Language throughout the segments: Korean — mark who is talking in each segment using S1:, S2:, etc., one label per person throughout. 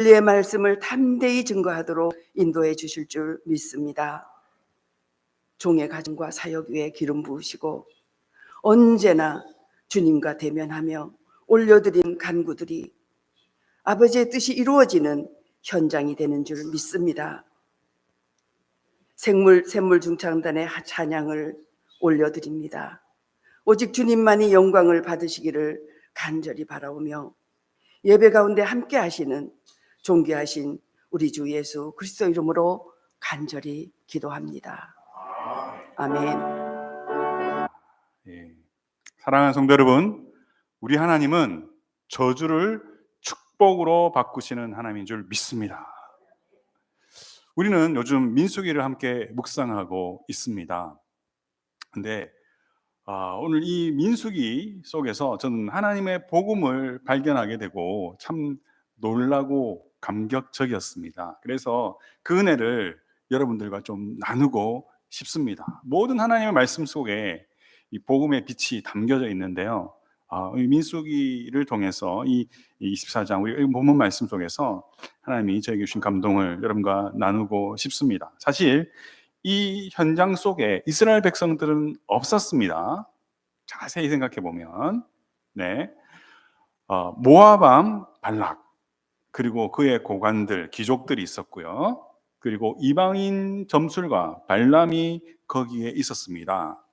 S1: 진리의 말씀을 담대히 증거하도록 인도해 주실 줄 믿습니다. 종의 가정과 사역 위에 기름 부으시고 언제나 주님과 대면하며 올려드린 간구들이 아버지의 뜻이 이루어지는 현장이 되는 줄 믿습니다. 샘물중창단의 찬양을 올려드립니다. 오직 주님만이 영광을 받으시기를 간절히 바라오며 예배 가운데 함께 하시는 존귀하신 우리 주 예수 그리스도 이름으로 간절히 기도합니다. 아멘.
S2: 예. 사랑하는 성도 여러분, 우리 하나님은 저주를 축복으로 바꾸시는 하나님인 줄 믿습니다. 우리는 요즘 민수기를 함께 묵상하고 있습니다. 근데 오늘 이 민수기 속에서 저는 하나님의 복음을 발견하게 되고 참 놀라고 감격적이었습니다. 그래서 그 은혜를 여러분들과 좀 나누고 싶습니다. 모든 하나님의 말씀 속에 이 복음의 빛이 담겨져 있는데요. 이 민수기를 통해서 이 24장 우리 본문 말씀 속에서 하나님이 저에게 주신 감동을 여러분과 나누고 싶습니다. 사실 이 현장 속에 이스라엘 백성들은 없었습니다. 자세히 생각해 보면, 모압 왕 발락, 그리고 그의 고관들, 귀족들이 있었고요. 그리고 이방인 점술가 발람이 거기에 있었습니다.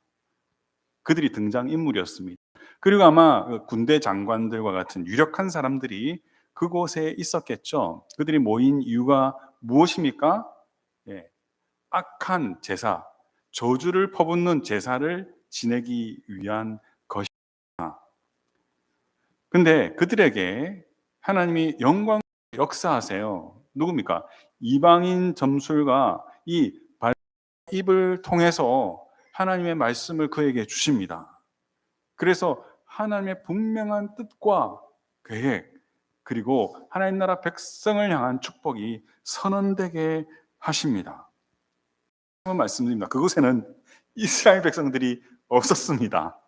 S2: 그들이 등장인물이었습니다. 그리고 아마 군대 장관들과 같은 유력한 사람들이 그곳에 있었겠죠. 그들이 모인 이유가 무엇입니까? 악한 제사, 저주를 퍼붓는 제사를 지내기 위한 것이다. 근데 그들에게 하나님이 영광 역사하세요. 누굽니까? 이방인 점술가 이 입을 통해서 하나님의 말씀을 그에게 주십니다. 그래서 하나님의 분명한 뜻과 계획, 그리고 하나님 나라 백성을 향한 축복이 선언되게 하십니다. 한번 말씀드립니다. 그곳에는 이스라엘 백성들이 없었습니다.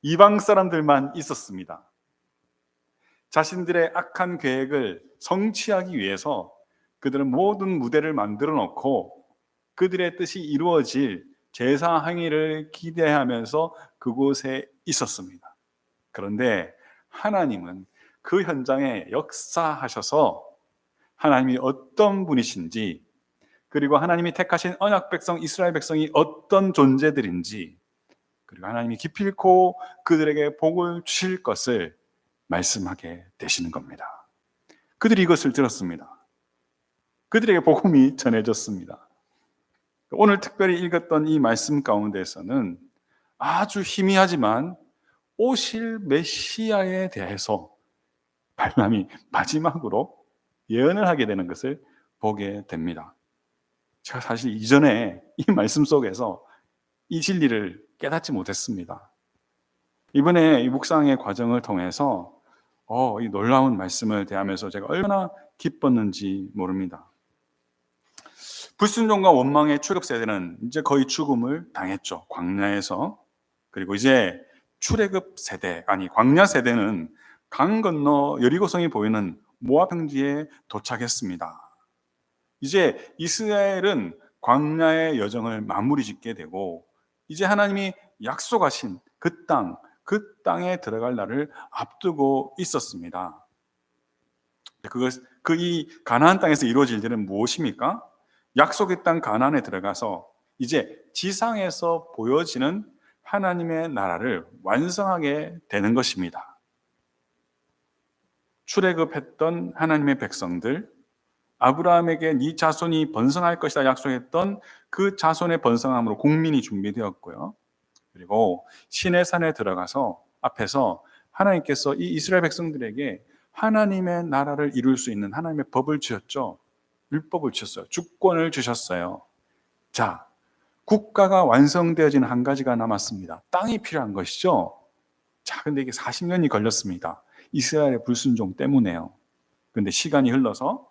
S2: 이방 사람들만 있었습니다. 자신들의 악한 계획을 성취하기 위해서 그들은 모든 무대를 만들어 놓고 그들의 뜻이 이루어질 제사 행위를 기대하면서 그곳에 있었습니다. 그런데 하나님은 그 현장에 역사하셔서 하나님이 어떤 분이신지, 그리고 하나님이 택하신 언약 백성 이스라엘 백성이 어떤 존재들인지, 그리고 하나님이 기필코 그들에게 복을 주실 것을 말씀하게 되시는 겁니다. 그들이 이것을 들었습니다. 그들에게 복음이 전해졌습니다. 오늘 특별히 읽었던 이 말씀 가운데서는 아주 희미하지만 오실 메시아에 대해서 발람이 마지막으로 예언을 하게 되는 것을 보게 됩니다. 제가 사실 이전에 이 말씀 속에서 이 진리를 깨닫지 못했습니다. 이번에 이 묵상의 과정을 통해서 이 놀라운 말씀을 대하면서 제가 얼마나 기뻤는지 모릅니다. 불순종과 원망의 출애굽 세대는 이제 거의 죽음을 당했죠. 광야에서. 그리고 이제 출애굽 세대, 광야 세대는 강 건너 여리고성이 보이는 모압 평지에 도착했습니다. 이제 이스라엘은 광야의 여정을 마무리 짓게 되고 이제 하나님이 약속하신 그 땅에 들어갈 날을 앞두고 있었습니다. 이 가나안 땅에서 이루어질 일은 무엇입니까? 약속의 땅 가나안에 들어가서 이제 지상에서 보여지는 하나님의 나라를 완성하게 되는 것입니다. 출애굽했던 하나님의 백성들, 아브라함에게 네 자손이 번성할 것이다 약속했던 그 자손의 번성함으로 국민이 준비되었고요. 그리고 시내산에 들어가서 앞에서 하나님께서 이 이스라엘 백성들에게 하나님의 나라를 이룰 수 있는 하나님의 법을 주셨죠. 율법을 주셨어요. 주권을 주셨어요. 자, 국가가 완성되어지는 한 가지가 남았습니다. 땅이 필요한 것이죠. 자, 근데 이게 40년이 걸렸습니다. 이스라엘의 불순종 때문에요. 그런데 시간이 흘러서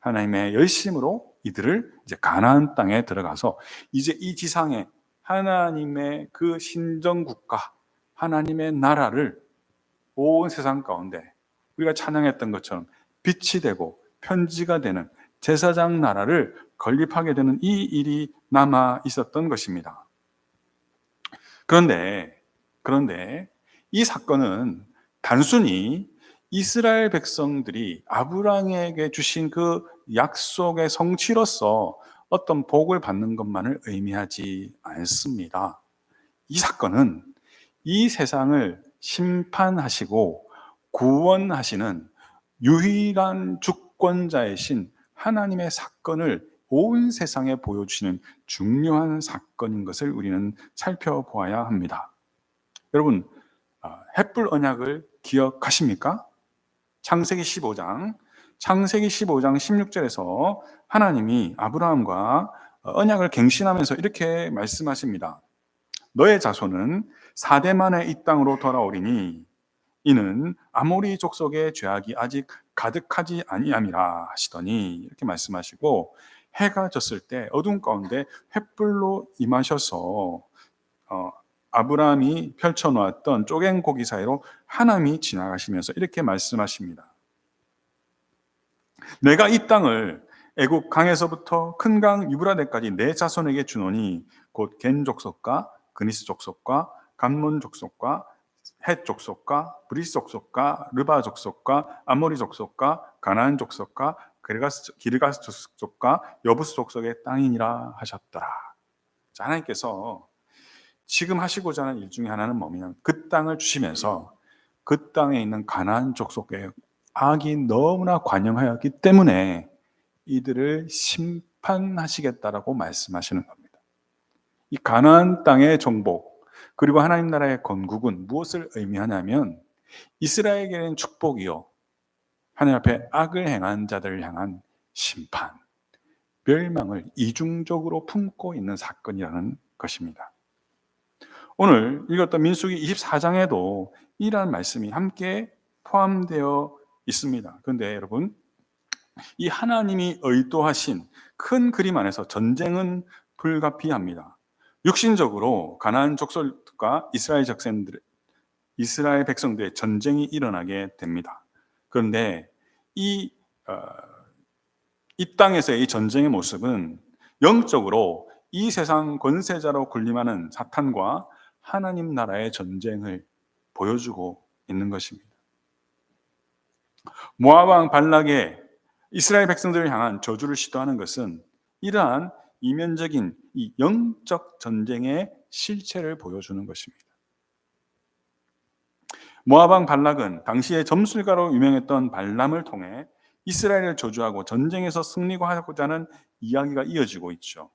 S2: 하나님의 열심으로 이들을 이제 가나안 땅에 들어가서 이제 이 지상에 하나님의 그 신정국가, 하나님의 나라를 온 세상 가운데 우리가 찬양했던 것처럼 빛이 되고 편지가 되는 제사장 나라를 건립하게 되는 이 일이 남아 있었던 것입니다. 그런데 이 사건은 단순히 이스라엘 백성들이 아브라함에게 주신 그 약속의 성취로서 어떤 복을 받는 것만을 의미하지 않습니다. 이 사건은 이 세상을 심판하시고 구원하시는 유일한 주권자이신 하나님의 사건을 온 세상에 보여주시는 중요한 사건인 것을 우리는 살펴보아야 합니다. 여러분, 햇불 언약을 기억하십니까? 창세기 15장 16절에서 하나님이 아브라함과 언약을 갱신하면서 이렇게 말씀하십니다. 너의 자손은 4대 만에 이 땅으로 돌아오리니 이는 아모리 족속의 죄악이 아직 가득하지 아니함이라 하시더니, 이렇게 말씀하시고, 해가 졌을 때 어둠 가운데 횃불로 임하셔서 아브라함이 펼쳐놓았던 쪼갠 고기 사이로 하나님이 지나가시면서 이렇게 말씀하십니다. 내가 이 땅을 애굽 강에서부터 큰 강 유브라데까지 내 자손에게 주노니 곧 겐 족속과 그니스 족속과 감몬 족속과 헷 족속과 브리스 족속과 르바 족속과 아모리 족속과 가나안 족속과 기르가스 족속과 여부스 족속의 땅이니라 하셨더라. 자, 하나님께서 지금 하시고자 하는 일 중에 하나는 뭐냐면, 그 땅을 주시면서 그 땅에 있는 가나안 족속의 악이 너무나 관영하였기 때문에 이들을 심판하시겠다라고 말씀하시는 겁니다. 이 가나안 땅의 정복 그리고 하나님 나라의 건국은 무엇을 의미하냐면, 이스라엘에게는 축복이요, 하나님 앞에 악을 행한 자들을 향한 심판, 멸망을 이중적으로 품고 있는 사건이라는 것입니다. 오늘 읽었던 민수기 24장에도 이러한 말씀이 함께 포함되어 있습니다. 그런데 여러분, 이 하나님이 의도하신 큰 그림 안에서 전쟁은 불가피합니다. 육신적으로 가나안 족속과 이스라엘 백성들의 전쟁이 일어나게 됩니다. 그런데 이 땅에서의 이 전쟁의 모습은 영적으로 이 세상 권세자로 군림하는 사탄과 하나님 나라의 전쟁을 보여주고 있는 것입니다. 모압 왕 발락의 이스라엘 백성들을 향한 저주를 시도하는 것은 이러한 이면적인 이 영적 전쟁의 실체를 보여주는 것입니다. 모압 왕 발락은 당시에 점술가로 유명했던 발람을 통해 이스라엘을 저주하고 전쟁에서 승리하고자 하는 이야기가 이어지고 있죠.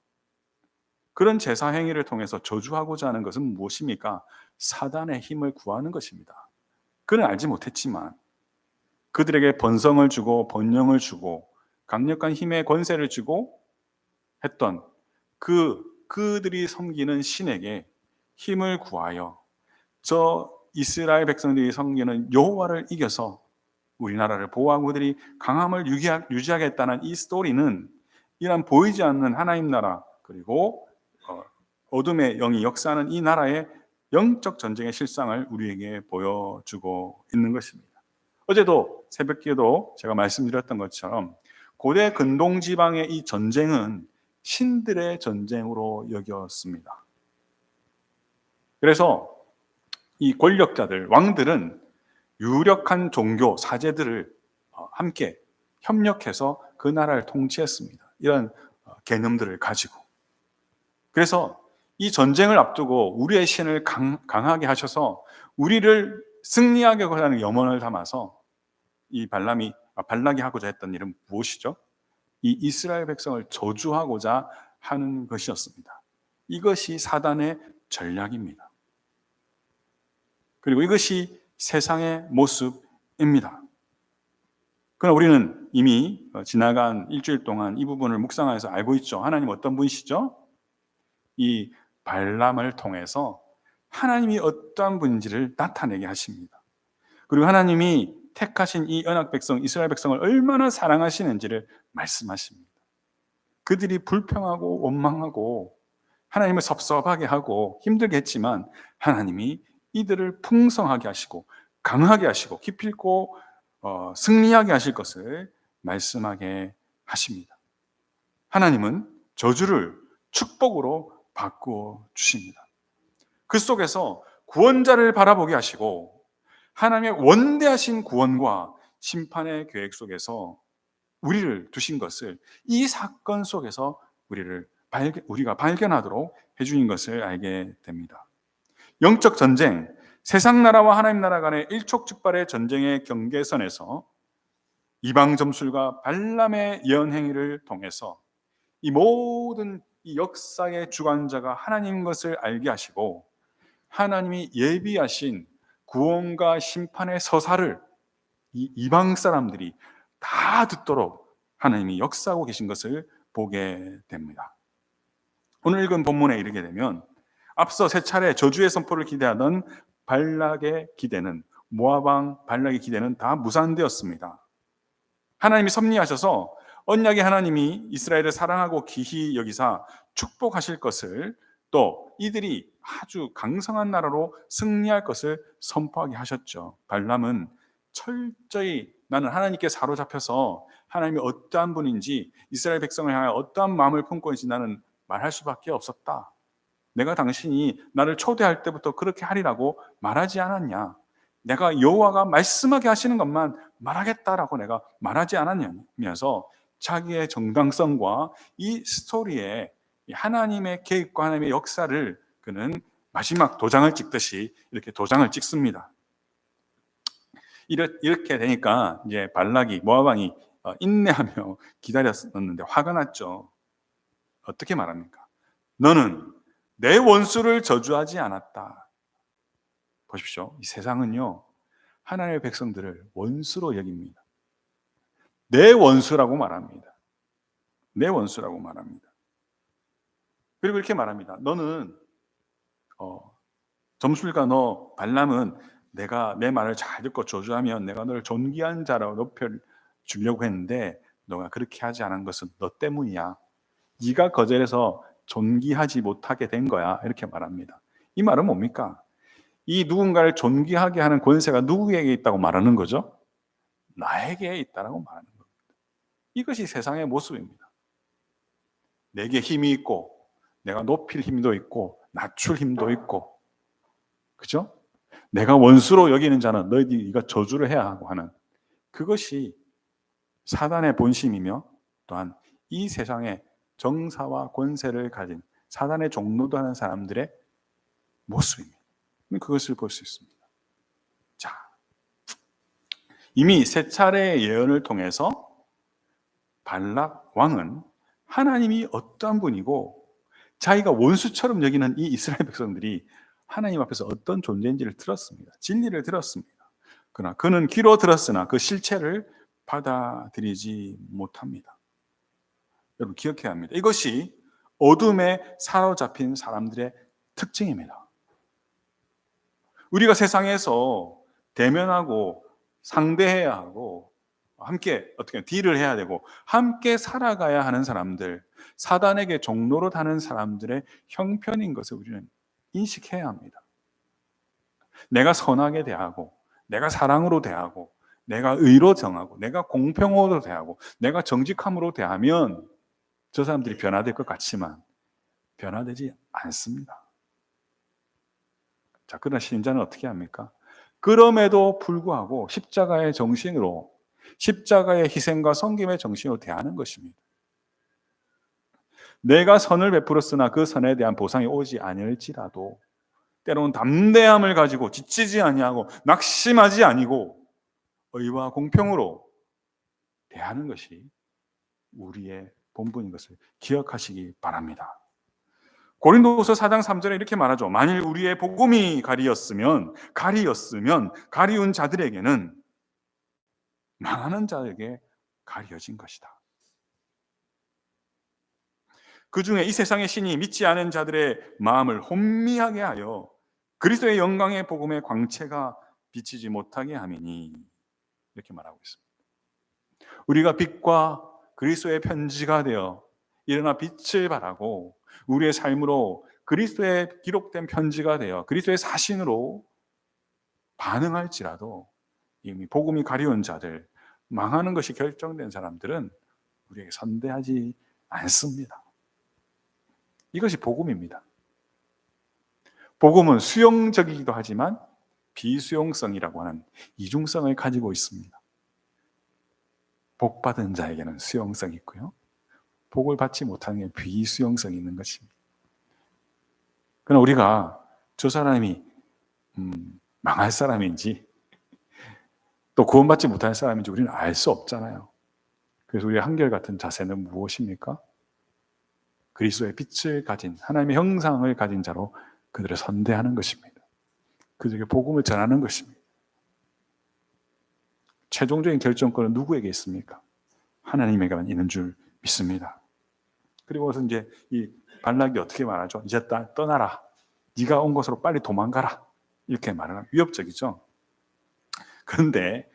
S2: 그런 제사 행위를 통해서 저주하고자 하는 것은 무엇입니까? 사단의 힘을 구하는 것입니다. 그는 알지 못했지만 그들에게 번성을 주고 번영을 주고 강력한 힘의 권세를 주고 했던 그들이 섬기는 신에게 힘을 구하여 저 이스라엘 백성들이 섬기는 여호와를 이겨서 우리나라를 보호하고 그들이 강함을 유지하겠다는 이 스토리는 이런 보이지 않는 하나님 나라, 그리고 어둠의 영이 역사하는 이 나라의 영적 전쟁의 실상을 우리에게 보여주고 있는 것입니다. 어제도 새벽기에도 제가 말씀드렸던 것처럼 고대 근동 지방의 이 전쟁은 신들의 전쟁으로 여겼습니다. 그래서 이 권력자들, 왕들은 유력한 종교, 사제들을 함께 협력해서 그 나라를 통치했습니다. 이런 개념들을 가지고. 그래서 이 전쟁을 앞두고 우리의 신을 강하게 하셔서 우리를 승리하게 하는 염원을 담아서 이 발락이 하고자 했던 일은 무엇이죠? 이 이스라엘 백성을 저주하고자 하는 것이었습니다. 이것이 사단의 전략입니다. 그리고 이것이 세상의 모습입니다. 그러나 우리는 이미 지나간 일주일 동안 이 부분을 묵상하면서 알고 있죠. 하나님 어떤 분이시죠? 이 발람을 통해서 하나님이 어떠한 분인지를 나타내게 하십니다. 그리고 하나님이 택하신 이 언약 백성, 이스라엘 백성을 얼마나 사랑하시는지를 말씀하십니다. 그들이 불평하고 원망하고 하나님을 섭섭하게 하고 힘들게 했지만 하나님이 이들을 풍성하게 하시고 강하게 하시고 기필코 승리하게 하실 것을 말씀하게 하십니다. 하나님은 저주를 축복으로 바꾸어 주십니다. 그 속에서 구원자를 바라보게 하시고 하나님의 원대하신 구원과 심판의 계획 속에서 우리를 두신 것을 이 사건 속에서 우리가 발견하도록 해주신 것을 알게 됩니다. 영적 전쟁, 세상 나라와 하나님 나라 간의 일촉즉발의 전쟁의 경계선에서 이방 점술과 발람의 예언 행위를 통해서 이 모든 이 역사의 주관자가 하나님인 것을 알게 하시고 하나님이 예비하신 구원과 심판의 서사를 이 이방 사람들이 다 듣도록 하나님이 역사하고 계신 것을 보게 됩니다. 오늘 읽은 본문에 이르게 되면 앞서 세 차례 저주의 선포를 기대하던 발락의 기대는, 모압 왕 발락의 기대는 다 무산되었습니다. 하나님이 섭리하셔서 언약의 하나님이 이스라엘을 사랑하고 기히 여기사 축복하실 것을, 또 이들이 아주 강성한 나라로 승리할 것을 선포하게 하셨죠. 발람은 철저히 나는 하나님께 사로잡혀서 하나님이 어떠한 분인지, 이스라엘 백성을 향하여 어떠한 마음을 품고 있는지 나는 말할 수밖에 없었다. 내가 당신이 나를 초대할 때부터 그렇게 하리라고 말하지 않았냐? 내가 여호와가 말씀하게 하시는 것만 말하겠다라고 내가 말하지 않았냐면서 자기의 정당성과 이 스토리에 하나님의 계획과 하나님의 역사를 그는 마지막 도장을 찍듯이 이렇게 도장을 찍습니다. 이렇게 되니까 이제 발락이, 모압 왕이 인내하며 기다렸었는데 화가 났죠. 어떻게 말합니까? 너는 내 원수를 저주하지 않았다. 보십시오. 이 세상은요, 하나님의 백성들을 원수로 여깁니다. 내 원수라고 말합니다. 내 원수라고 말합니다. 그리고 이렇게 말합니다. 너는 점술가 너 발람은 내가 내 말을 잘 듣고 저주하면 내가 너를 존귀한 자라고 높여주려고 했는데 너가 그렇게 하지 않은 것은 너 때문이야. 네가 거절해서 존귀하지 못하게 된 거야. 이렇게 말합니다. 이 말은 뭡니까? 이 누군가를 존귀하게 하는 권세가 누구에게 있다고 말하는 거죠? 나에게 있다라고 말하는 겁니다. 이것이 세상의 모습입니다. 내게 힘이 있고 내가 높일 힘도 있고 낮출 힘도 있고, 그죠? 내가 원수로 여기는 자는 너희가 저주를 해야 하고 하는, 그것이 사단의 본심이며 또한 이 세상의 정사와 권세를 가진 사단의 종로도 하는 사람들의 모습입니다. 그것을 볼 수 있습니다. 자, 이미 세 차례의 예언을 통해서 발락 왕은 하나님이 어떠한 분이고 자기가 원수처럼 여기는 이 이스라엘 백성들이 하나님 앞에서 어떤 존재인지를 들었습니다. 진리를 들었습니다. 그러나 그는 귀로 들었으나 그 실체를 받아들이지 못합니다. 여러분 기억해야 합니다. 이것이 어둠에 사로잡힌 사람들의 특징입니다. 우리가 세상에서 대면하고 상대해야 하고 함께 어떻게 딜을 해야 되고 함께 살아가야 하는 사람들, 사단에게 종로로 다는 사람들의 형편인 것을 우리는 인식해야 합니다. 내가 선하게 대하고 내가 사랑으로 대하고 내가 의로 정하고 내가 공평으로 대하고 내가 정직함으로 대하면 저 사람들이 변화될 것 같지만 변화되지 않습니다. 자, 그러나 신자는 어떻게 합니까? 그럼에도 불구하고 십자가의 정신으로, 십자가의 희생과 섬김의 정신으로 대하는 것입니다. 내가 선을 베풀었으나 그 선에 대한 보상이 오지 아니할지라도 때로는 담대함을 가지고 지치지 아니하고 낙심하지 아니고 의와 공평으로 대하는 것이 우리의 본분인 것을 기억하시기 바랍니다. 고린도후서 4장 3절에 이렇게 말하죠. 만일 우리의 복음이 가리였으면 가리운 자들에게는 망하는 자에게 가려진 것이다. 그 중에 이 세상의 신이 믿지 않은 자들의 마음을 혼미하게 하여 그리스도의 영광의 복음의 광채가 비치지 못하게 함이니, 이렇게 말하고 있습니다. 우리가 빛과 그리스도의 편지가 되어 일어나 빛을 발하고 우리의 삶으로 그리스도의 기록된 편지가 되어 그리스도의 사신으로 반응할지라도 이미 복음이 가려운 자들, 망하는 것이 결정된 사람들은 우리에게 선대하지 않습니다. 이것이 복음입니다. 복음은 수용적이기도 하지만 비수용성이라고 하는 이중성을 가지고 있습니다. 복 받은 자에게는 수용성이 있고요, 복을 받지 못하는 게 비수용성이 있는 것입니다. 그러나 우리가 저 사람이 망할 사람인지 또 구원받지 못할 사람인지 우리는 알 수 없잖아요. 그래서 우리의 한결같은 자세는 무엇입니까? 그리스도의 빛을 가진, 하나님의 형상을 가진 자로 그들을 선대하는 것입니다. 그들에게 복음을 전하는 것입니다. 최종적인 결정권은 누구에게 있습니까? 하나님에게만 있는 줄 믿습니다. 그리고서 이제 이 발락이 어떻게 말하죠? 이제 떠나라. 네가 온 곳으로 빨리 도망가라. 이렇게 말하면 위협적이죠. 그런데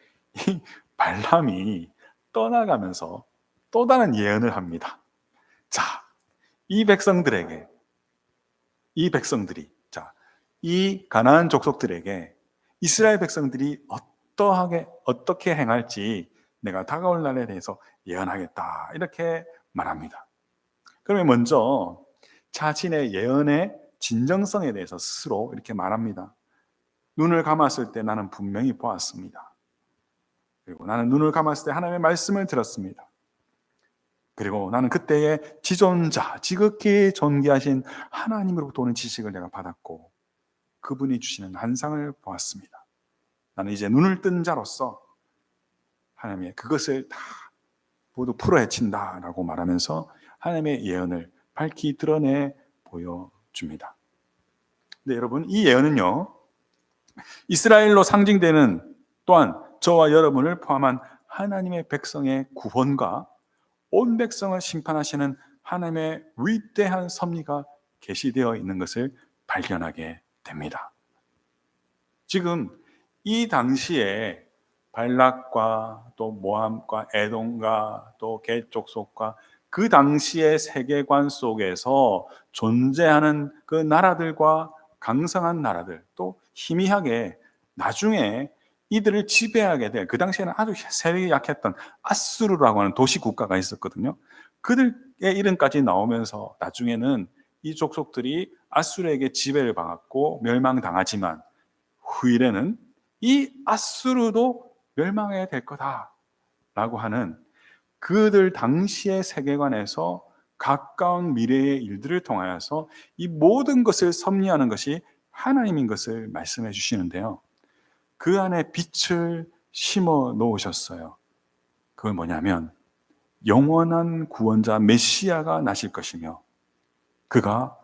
S2: 이 발람이 떠나가면서 또 다른 예언을 합니다. 자, 이 백성들이 이 가나안 족속들에게 이스라엘 백성들이 어떻게 행할지 내가 다가올 날에 대해서 예언하겠다, 이렇게 말합니다. 그러면 먼저 자신의 예언의 진정성에 대해서 스스로 이렇게 말합니다. 눈을 감았을 때 나는 분명히 보았습니다. 그리고 나는 눈을 감았을 때 하나님의 말씀을 들었습니다. 그리고 나는 그때의 지존자, 지극히 존귀하신 하나님으로부터 오는 지식을 내가 받았고 그분이 주시는 환상을 보았습니다. 나는 이제 눈을 뜬 자로서 하나님의 그것을 다 모두 풀어헤친다라고 말하면서 하나님의 예언을 밝히 드러내 보여줍니다. 근데 여러분, 이 예언은요, 이스라엘로 상징되는 또한 저와 여러분을 포함한 하나님의 백성의 구원과 온 백성을 심판하시는 하나님의 위대한 섭리가 계시되어 있는 것을 발견하게 됩니다. 지금 이 당시에 발락과 또 모함과 에돔과 또 겟 족속과 그 당시의 세계관 속에서 존재하는 그 나라들과 강성한 나라들, 또 희미하게 나중에 이들을 지배하게 될, 그 당시에는 아주 세력이 약했던 아수르라고 하는 도시 국가가 있었거든요. 그들의 이름까지 나오면서 나중에는 이 족속들이 아수르에게 지배를 받았고 멸망당하지만 후일에는 이 아수르도 멸망해야 될 거다라고 하는 그들 당시의 세계관에서 가까운 미래의 일들을 통하여서 이 모든 것을 섭리하는 것이 하나님인 것을 말씀해 주시는데요, 그 안에 빛을 심어 놓으셨어요. 그건 뭐냐면 영원한 구원자 메시아가 나실 것이며 그가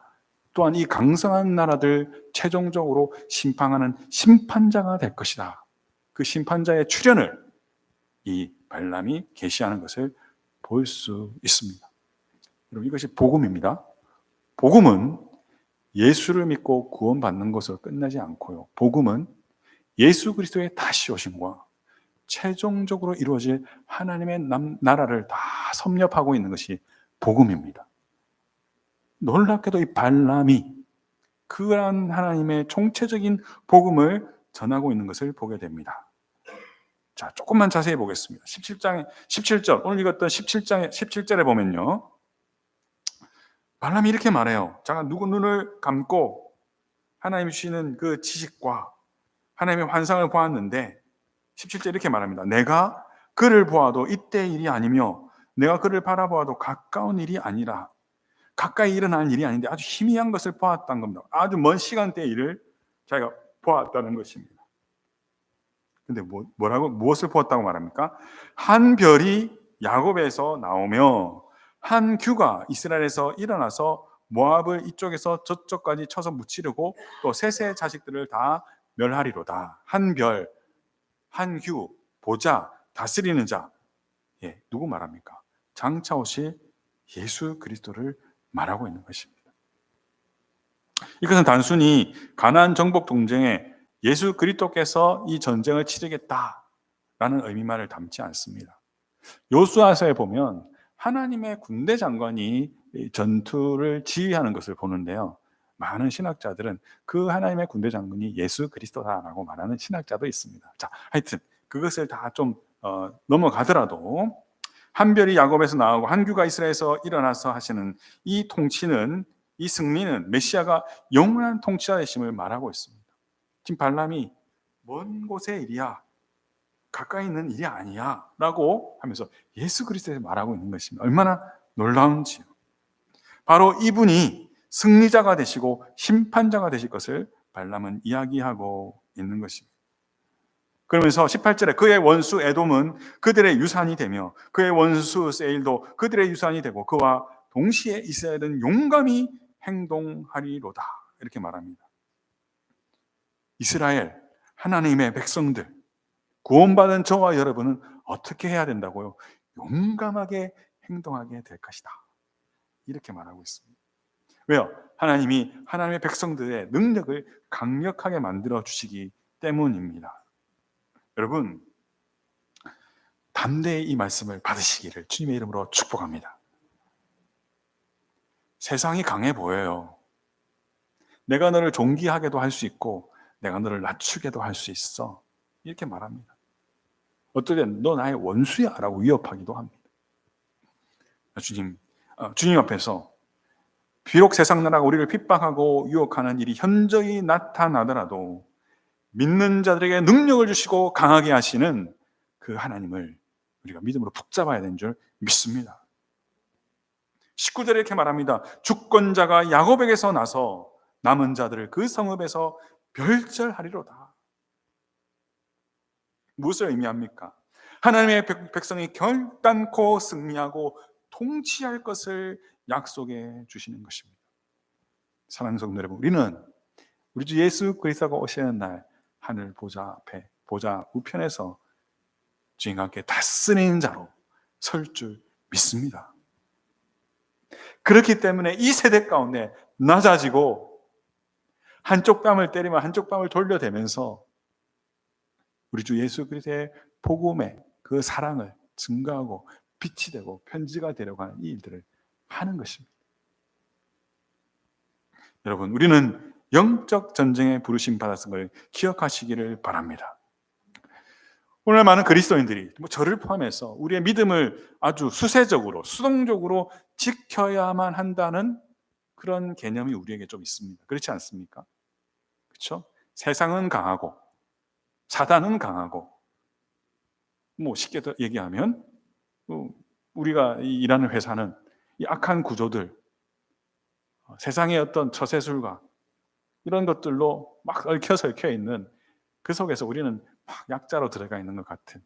S2: 또한 이 강성한 나라들 최종적으로 심판하는 심판자가 될 것이다. 그 심판자의 출현을 이 발람이 계시하는 것을 볼 수 있습니다. 여러분, 이것이 복음입니다. 복음은 예수를 믿고 구원받는 것으로 끝나지 않고요, 복음은 예수 그리스도의 다시 오심과 최종적으로 이루어질 하나님의 나라를 다 섭렵하고 있는 것이 복음입니다. 놀랍게도 이 발람이 그러한 하나님의 총체적인 복음을 전하고 있는 것을 보게 됩니다. 자, 조금만 자세히 보겠습니다. 17절, 오늘 읽었던 17절에 보면요, 발람이 이렇게 말해요. 자, 누구 눈을 감고 하나님이 주시는 그 지식과 하나님의 환상을 보았는데 17절 이렇게 말합니다. 내가 그를 보아도 이때 일이 아니며 내가 그를 바라보아도 가까운 일이 아니라, 가까이 일어날 일이 아닌데 아주 희미한 것을 보았다는 겁니다. 아주 먼 시간대의 일을 자기가 보았다는 것입니다. 근데 무엇을 보았다고 말합니까? 한 별이 야곱에서 나오며 한 규가 이스라엘에서 일어나서 모압을 이쪽에서 저쪽까지 쳐서 무찌르고 또 셋의 자식들을 다 멸하리로다. 한 별, 한 규, 보좌, 다스리는 자. 예, 누구 말합니까? 장차 오실 예수 그리스도를 말하고 있는 것입니다. 이것은 단순히 가나안 정복 동쟁에 예수 그리스도께서 이 전쟁을 치르겠다라는 의미만을 담지 않습니다. 요수아서에 보면 하나님의 군대 장관이 전투를 지휘하는 것을 보는데요, 많은 신학자들은 그 하나님의 군대 장군이 예수 그리스도다라고 말하는 신학자도 있습니다. 자, 하여튼 그것을 다 좀 넘어가더라도 한 별이 야곱에서 나오고 한 규가 이스라엘에서 일어나서 하시는 이 통치는, 이 승리는 메시아가 영원한 통치자 되심을 말하고 있습니다. 지금 발람이 먼 곳의 일이야, 가까이 있는 일이 아니야 라고 하면서 예수 그리스도에 말하고 있는 것입니다. 얼마나 놀라운지요. 바로 이분이 승리자가 되시고 심판자가 되실 것을 발람은 이야기하고 있는 것입니다. 그러면서 18절에 그의 원수 에돔은 그들의 유산이 되며 그의 원수 세일도 그들의 유산이 되고 그와 동시에 이스라엘은 용감히 행동하리로다, 이렇게 말합니다. 이스라엘, 하나님의 백성들, 구원받은 저와 여러분은 어떻게 해야 된다고요? 용감하게 행동하게 될 것이다, 이렇게 말하고 있습니다. 왜요? 하나님이 하나님의 백성들의 능력을 강력하게 만들어 주시기 때문입니다. 여러분, 담대히 이 말씀을 받으시기를 주님의 이름으로 축복합니다. 세상이 강해 보여요. 내가 너를 존귀하게도 할 수 있고 내가 너를 낮추게도 할 수 있어, 이렇게 말합니다. 어떨 땐 너 나의 원수야 라고 위협하기도 합니다. 주님 앞에서 비록 세상 나라가 우리를 핍박하고 유혹하는 일이 현저히 나타나더라도 믿는 자들에게 능력을 주시고 강하게 하시는 그 하나님을 우리가 믿음으로 붙잡아야 되는 줄 믿습니다. 19절에 이렇게 말합니다. 주권자가 야곱에게서 나서 남은 자들을 그 성읍에서 별절하리로다. 무엇을 의미합니까? 하나님의 백성이 결단코 승리하고 통치할 것을 약속해 주시는 것입니다. 사랑하는 성도 여러분, 우리는 우리 주 예수 그리스도가 오시는 날 하늘 보좌 앞에, 보좌 우편에서 주님과 함께 다스리는 자로 설 줄 믿습니다. 그렇기 때문에 이 세대 가운데 낮아지고 한쪽 뺨을 때리면 한쪽 뺨을 돌려대면서 우리 주 예수 그리스도의 복음의 그 사랑을 증거하고 빛이 되고 편지가 되려고 하는 이 일들을 하는 것입니다. 여러분, 우리는 영적 전쟁에 부르심 받았은 걸 기억하시기를 바랍니다. 오늘 많은 그리스도인들이, 저를 포함해서 우리의 믿음을 아주 수세적으로, 수동적으로 지켜야만 한다는 그런 개념이 우리에게 좀 있습니다. 그렇지 않습니까? 그렇죠? 세상은 강하고 사단은 강하고, 쉽게 더 얘기하면 우리가 일하는 회사는 이 악한 구조들, 세상의 어떤 처세술과 이런 것들로 막 얽혀 있는 그 속에서 우리는 막 약자로 들어가 있는 것 같은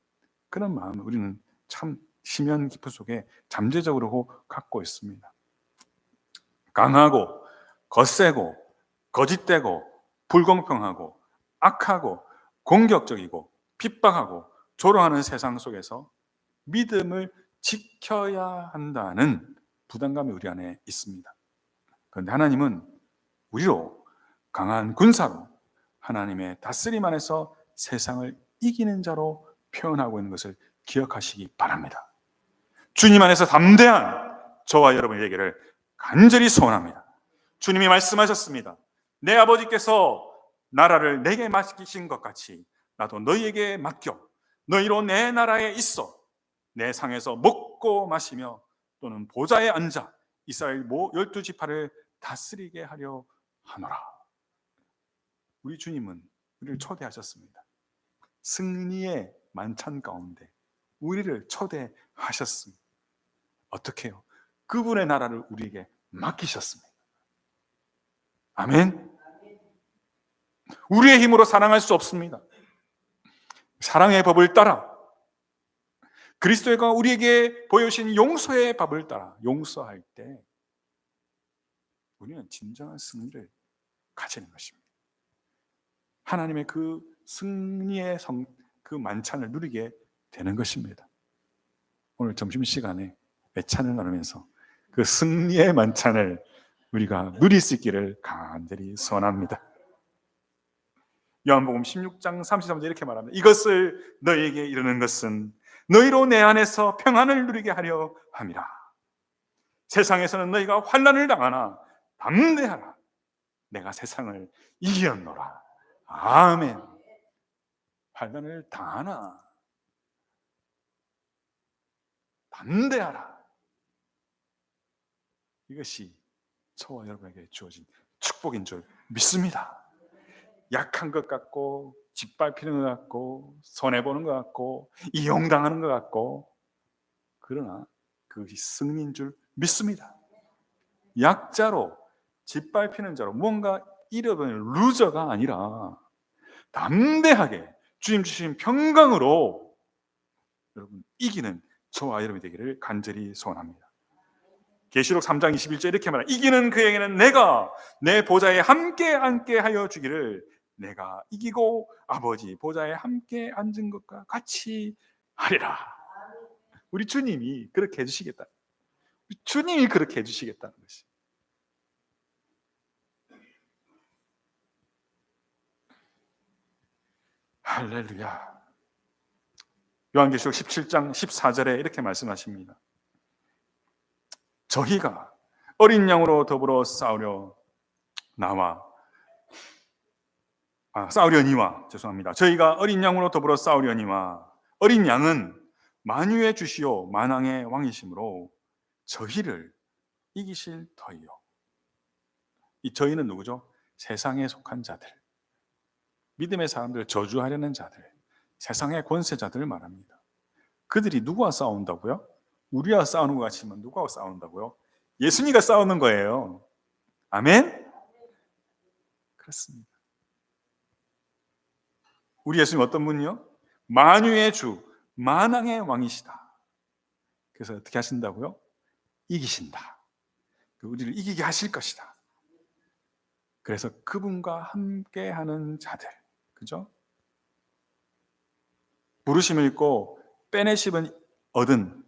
S2: 그런 마음을 우리는 참 심연 깊은 속에 잠재적으로 갖고 있습니다. 강하고 거세고 거짓되고 불공평하고 악하고 공격적이고 핍박하고 조롱하는 세상 속에서 믿음을 지켜야 한다는 부담감이 우리 안에 있습니다. 그런데 하나님은 우리로 강한 군사로 하나님의 다스림 안에서 세상을 이기는 자로 표현하고 있는 것을 기억하시기 바랍니다. 주님 안에서 담대한 저와 여러분이 되기를 간절히 소원합니다. 주님이 말씀하셨습니다. 내 아버지께서 나라를 내게 맡기신 것 같이 나도 너희에게 맡겨 너희로 내 나라에 있어 내 상에서 먹고 마시며 또는 보좌에 앉아 이스라엘 12지파를 다스리게 하려 하노라. 우리 주님은 우리를 초대하셨습니다. 승리의 만찬 가운데 우리를 초대하셨습니다. 어떻게 해요? 그분의 나라를 우리에게 맡기셨습니다. 아멘. 우리의 힘으로 사랑할 수 없습니다. 사랑의 법을 따라 그리스도가 우리에게 보여주신 용서의 법을 따라 용서할 때 우리는 진정한 승리를 가지는 것입니다. 하나님의 그 승리의 그 만찬을 누리게 되는 것입니다. 오늘 점심시간에 애찬을 나누면서 그 승리의 만찬을 우리가 누릴 수 있기를 간절히 소원합니다. 요한복음 16장 33절 이렇게 말합니다. 이것을 너희에게 이르는 것은 너희로 내 안에서 평안을 누리게 하려 함이라. 세상에서는 너희가 환난을 당하나 담대하라. 내가 세상을 이겼노라. 아멘. 환난을 당하나 담대하라. 이것이 저와 여러분에게 주어진 축복인 줄 믿습니다. 약한 것 같고 짓밟히는 것 같고 손해보는 것 같고 이용당하는 것 같고, 그러나 그것이 승리인 줄 믿습니다. 약자로 짓밟히는 자로 뭔가 잃어버린 루저가 아니라 담대하게 주님 주신 평강으로 여러분 이기는 저와 여러분이 되기를 간절히 소원합니다. 계시록 3장 21절 이렇게 말합니다. 이기는 그에게는 내가 내 보좌에 함께 앉게 하여 주기를, 내가 이기고 아버지 보좌에 함께 앉은 것과 같이 하리라. 우리 주님이 그렇게 해주시겠다. 주님이 그렇게 해주시겠다는 것이. 할렐루야. 요한계시록 17장 14절에 이렇게 말씀하십니다. 저희가 어린 양으로 더불어 싸우려니와 죄송합니다. 저희가 어린 양으로 더불어 싸우려니와, 어린 양은 만유의 주시오 만왕의 왕이시므로 저희를 이기실 터이요. 이 저희는 누구죠? 세상에 속한 자들, 믿음의 사람들을 저주하려는 자들, 세상의 권세자들을 말합니다. 그들이 누구와 싸운다고요? 우리와 싸우는 것 같지만 누구와 싸운다고요? 예수님과 싸우는 거예요. 아멘? 그렇습니다. 우리 예수님 어떤 분이요? 만유의 주, 만왕의 왕이시다. 그래서 어떻게 하신다고요? 이기신다. 우리를 이기게 하실 것이다. 그래서 그분과 함께하는 자들, 그죠? 부르심을 입고 빼내심을 얻은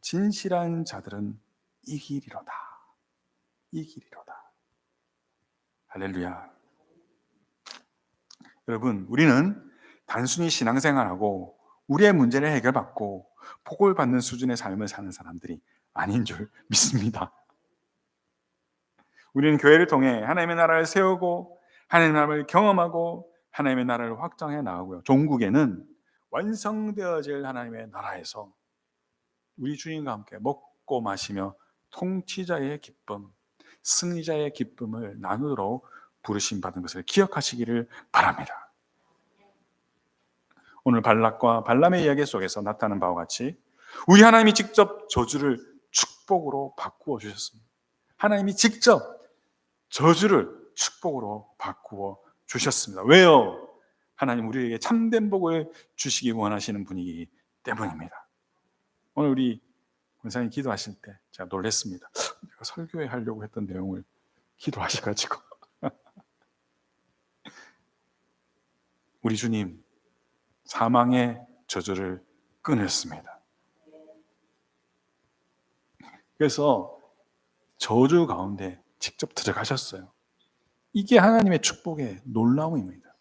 S2: 진실한 자들은 이기리로다. 이기리로다. 할렐루야. 여러분, 우리는 단순히 신앙생활하고 우리의 문제를 해결받고 복을 받는 수준의 삶을 사는 사람들이 아닌 줄 믿습니다. 우리는 교회를 통해 하나님의 나라를 세우고 하나님의 나라를 경험하고 하나님의 나라를 확장해 나가고요. 종국에는 완성되어질 하나님의 나라에서 우리 주님과 함께 먹고 마시며 통치자의 기쁨, 승리자의 기쁨을 나누도록 부르심 받은 것을 기억하시기를 바랍니다. 오늘 발락과 발람의 이야기 속에서 나타나는 바와 같이 우리 하나님이 직접 저주를 축복으로 바꾸어 주셨습니다. 하나님이 직접 저주를 축복으로 바꾸어 주셨습니다. 왜요? 하나님 우리에게 참된 복을 주시기 원하시는 분이기 때문입니다. 오늘 우리 권사님 기도하실 때 제가 놀랐습니다. 제가 설교회 하려고 했던 내용을 기도하셔가지고 우리 주님 사망의 저주를 끊으셨습니다. 그래서 저주 가운데 직접 들어가셨어요. 이게 하나님의 축복의 놀라움입니다.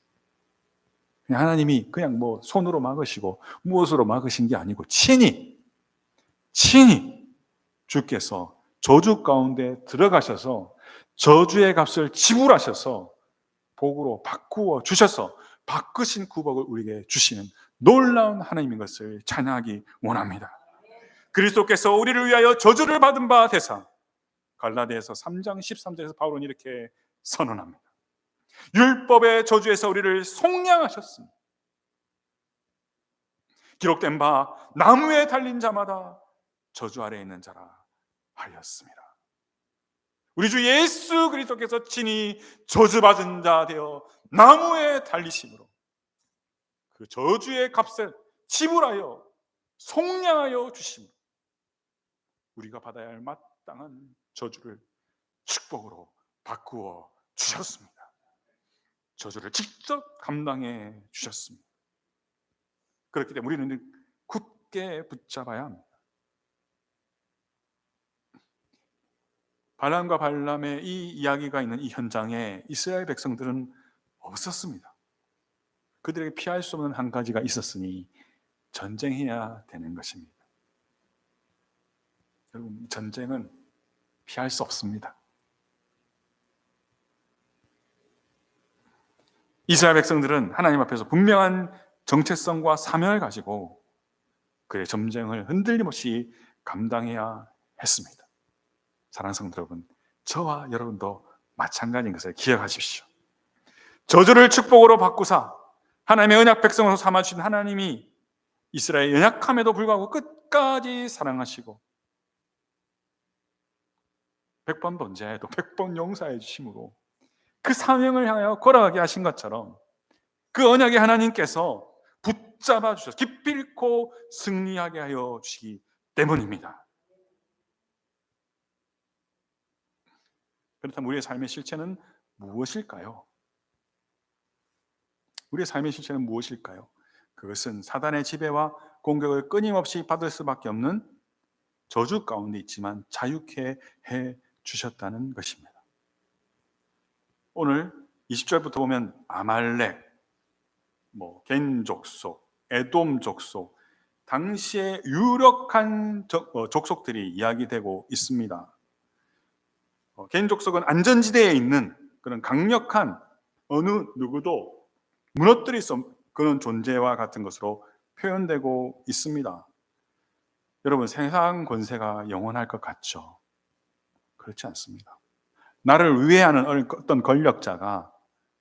S2: 하나님이 그냥 뭐 손으로 막으시고 무엇으로 막으신 게 아니고 친히 주께서 저주 가운데 들어가셔서 저주의 값을 지불하셔서 복으로 바꾸어 주셔서 바꾸신 구복을 우리에게 주시는 놀라운 하나님인 것을 찬양하기 원합니다. 그리스도께서 우리를 위하여 저주를 받은 바 되사, 갈라디아서 3장 13절에서 바울은 이렇게 선언합니다. 율법의 저주에서 우리를 속량하셨습니다. 기록된 바 나무에 달린 자마다 저주 아래에 있는 자라 하였습니다. 우리 주 예수 그리스도께서 친히 저주받은 자 되어 나무에 달리심으로 그 저주의 값을 지불하여 속량하여 주심으로 우리가 받아야 할 마땅한 저주를 축복으로 바꾸어 주셨습니다. 저주를 직접 감당해 주셨습니다. 그렇기 때문에 우리는 굳게 붙잡아야 합니다. 발람과 발람의 이 이야기가 있는 이 현장에 이스라엘 백성들은 없었습니다. 그들에게 피할 수 없는 한 가지가 있었으니 전쟁해야 되는 것입니다. 여러분, 전쟁은 피할 수 없습니다. 이스라엘 백성들은 하나님 앞에서 분명한 정체성과 사명을 가지고 그의 전쟁을 흔들림 없이 감당해야 했습니다. 사랑하는 성도 여러분, 저와 여러분도 마찬가지인 것을 기억하십시오. 저주를 축복으로 바꾸사 하나님의 언약 백성으로 삼아주신 하나님이 이스라엘의 연약함에도 불구하고 끝까지 사랑하시고 100번 번제해도 100번 용서해 주심으로 그 사명을 향하여 걸어가게 하신 것처럼 그 언약의 하나님께서 붙잡아 주셔서 기필코 승리하게 하여 주시기 때문입니다. 그렇다면 우리의 삶의 실체는 무엇일까요? 우리의 삶의 실체는 무엇일까요? 그것은 사단의 지배와 공격을 끊임없이 받을 수밖에 없는 저주 가운데 있지만 자유케 해 주셨다는 것입니다. 오늘 20절부터 보면 아말렉, 겐 족속, 에돔 족속, 당시에 유력한 족속들이 이야기되고 있습니다. 겐 족속은 안전지대에 있는 그런 강력한 어느 누구도 무너뜨릴 수 없는 그런 존재와 같은 것으로 표현되고 있습니다. 여러분, 세상 권세가 영원할 것 같죠? 그렇지 않습니다. 나를 우회하는 어떤 권력자가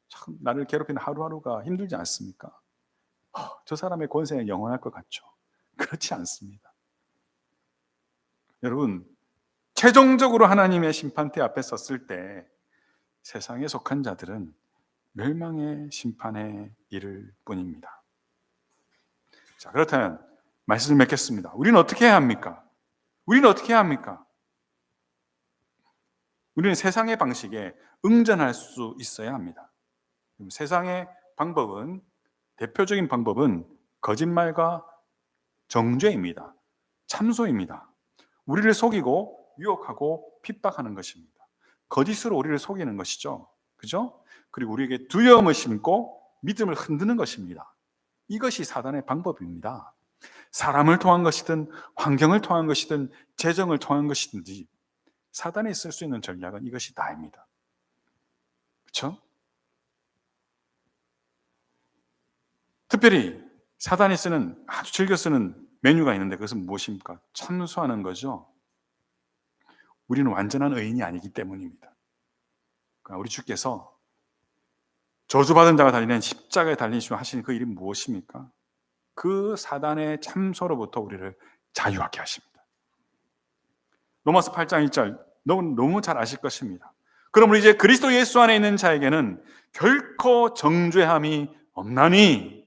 S2: 참 나를 괴롭히는 하루하루가 힘들지 않습니까? 저 사람의 권세는 영원할 것 같죠? 그렇지 않습니다. 여러분, 최종적으로 하나님의 심판대 앞에 섰을 때 세상에 속한 자들은 멸망의 심판에 이를 뿐입니다. 자, 그렇다면 말씀을 맺겠습니다. 우리는 어떻게 해야 합니까? 우리는 세상의 방식에 응전할 수 있어야 합니다. 세상의 방법은, 대표적인 방법은 거짓말과 정죄입니다. 참소입니다. 우리를 속이고 유혹하고 핍박하는 것입니다. 거짓으로 우리를 속이는 것이죠. 그죠? 그리고 우리에게 두려움을 심고 믿음을 흔드는 것입니다. 이것이 사단의 방법입니다. 사람을 통한 것이든 환경을 통한 것이든 재정을 통한 것이든지 사단이 쓸 수 있는 전략은 이것이 다입니다. 그렇죠? 특별히 사단이 쓰는, 아주 즐겨 쓰는 메뉴가 있는데 그것은 무엇입니까? 참소하는 거죠. 우리는 완전한 의인이 아니기 때문입니다. 그러니까 우리 주께서 저주받은 자가 달리는 십자가에 달리시고 하시는 그 일이 무엇입니까? 그 사단의 참소로부터 우리를 자유하게 하십니다. 로마서 8장 1절 너무 잘 아실 것입니다. 그러므로 이제 그리스도 예수 안에 있는 자에게는 결코 정죄함이 없나니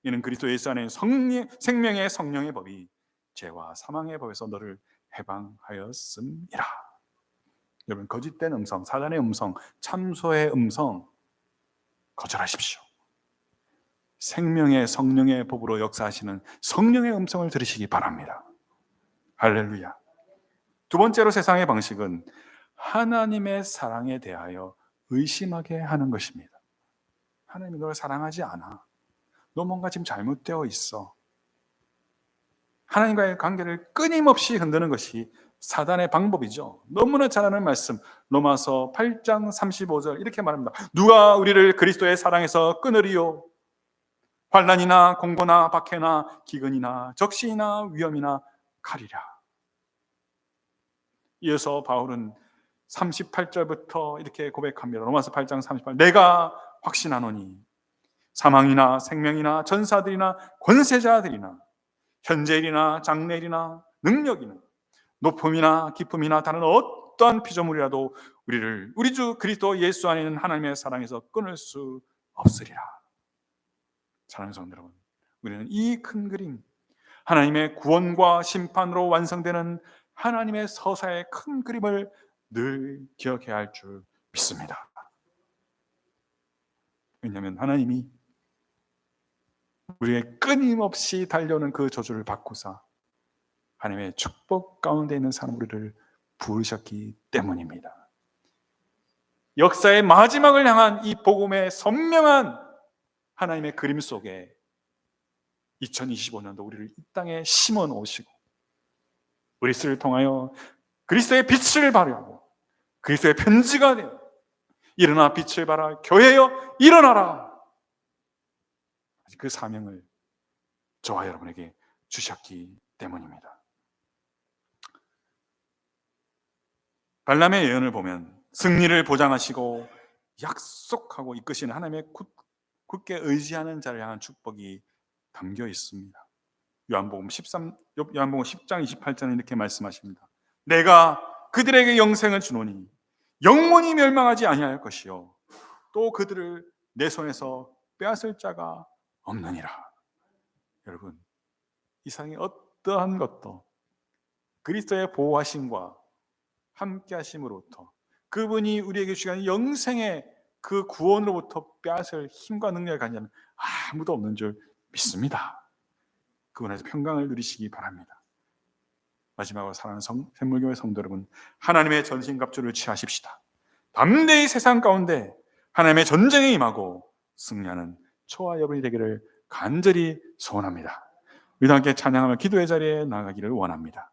S2: 이는 그리스도 예수 안에 생명의 성령의 법이 죄와 사망의 법에서 너를 해방하였음이라. 여러분, 거짓된 음성, 사단의 음성, 참소의 음성 거절하십시오. 생명의 성령의 법으로 역사하시는 성령의 음성을 들으시기 바랍니다. 할렐루야. 두 번째로 세상의 방식은 하나님의 사랑에 대하여 의심하게 하는 것입니다. 하나님이 너를 사랑하지 않아. 너 뭔가 지금 잘못되어 있어. 하나님과의 관계를 끊임없이 흔드는 것이 사단의 방법이죠. 너무나 잘 아는 말씀, 로마서 8장 35절 이렇게 말합니다. 누가 우리를 그리스도의 사랑에서 끊으리요? 환난이나 공고나 박해나 기근이나 적신이나 위험이나 칼이라. 이어서 바울은 38절부터 이렇게 고백합니다. 로마서 8장 38절. 내가 확신하노니 사망이나 생명이나 전사들이나 권세자들이나 현재일이나 장래일이나 능력이나 높음이나 기쁨이나 다른 어떠한 피조물이라도 우리를 우리 주 그리스도 예수 안에 있는 하나님의 사랑에서 끊을 수 없으리라. 사랑하는 성도 여러분, 우리는 이 큰 그림, 하나님의 구원과 심판으로 완성되는 하나님의 서사의 큰 그림을 늘 기억해야 할 줄 믿습니다. 왜냐하면 하나님이 우리의 끊임없이 달려오는 그 저주를 바꾸사 하나님의 축복 가운데 있는 사람 우리를 부르셨기 때문입니다. 역사의 마지막을 향한 이 복음의 선명한 하나님의 그림 속에 2025년도 우리를 이 땅에 심어 놓으시고 그리스도를 통하여 그리스도의 빛을 발휘하고 그리스도의 편지가 되어 일어나 빛을 발하 교회여 일어나라. 그 사명을 저와 여러분에게 주셨기 때문입니다. 발람의 예언을 보면 승리를 보장하시고 약속하고 이끄시는 하나님의 굳게 의지하는 자를 향한 축복이 담겨 있습니다. 요한복음 10장 28절은 이렇게 말씀하십니다. 내가 그들에게 영생을 주노니 영원히 멸망하지 아니할 것이요 또 그들을 내 손에서 빼앗을 자가 없느니라. 여러분, 이 세상의 어떠한 것도 그리스도의 보호하심과 함께하심으로부터 그분이 우리에게 주시는 영생의 그 구원으로부터 빼앗을 힘과 능력을 가진 자는 아무도 없는 줄 믿습니다. 그분에서 평강을 누리시기 바랍니다. 마지막으로 사랑하는 샘물교회 성도 여러분, 하나님의 전신갑주를 취하십시다. 담대히 세상 가운데 하나님의 전쟁에 임하고 승리하는 저와 여러분이 되기를 간절히 소원합니다. 우리 함께 찬양하며 기도의 자리에 나가기를 원합니다.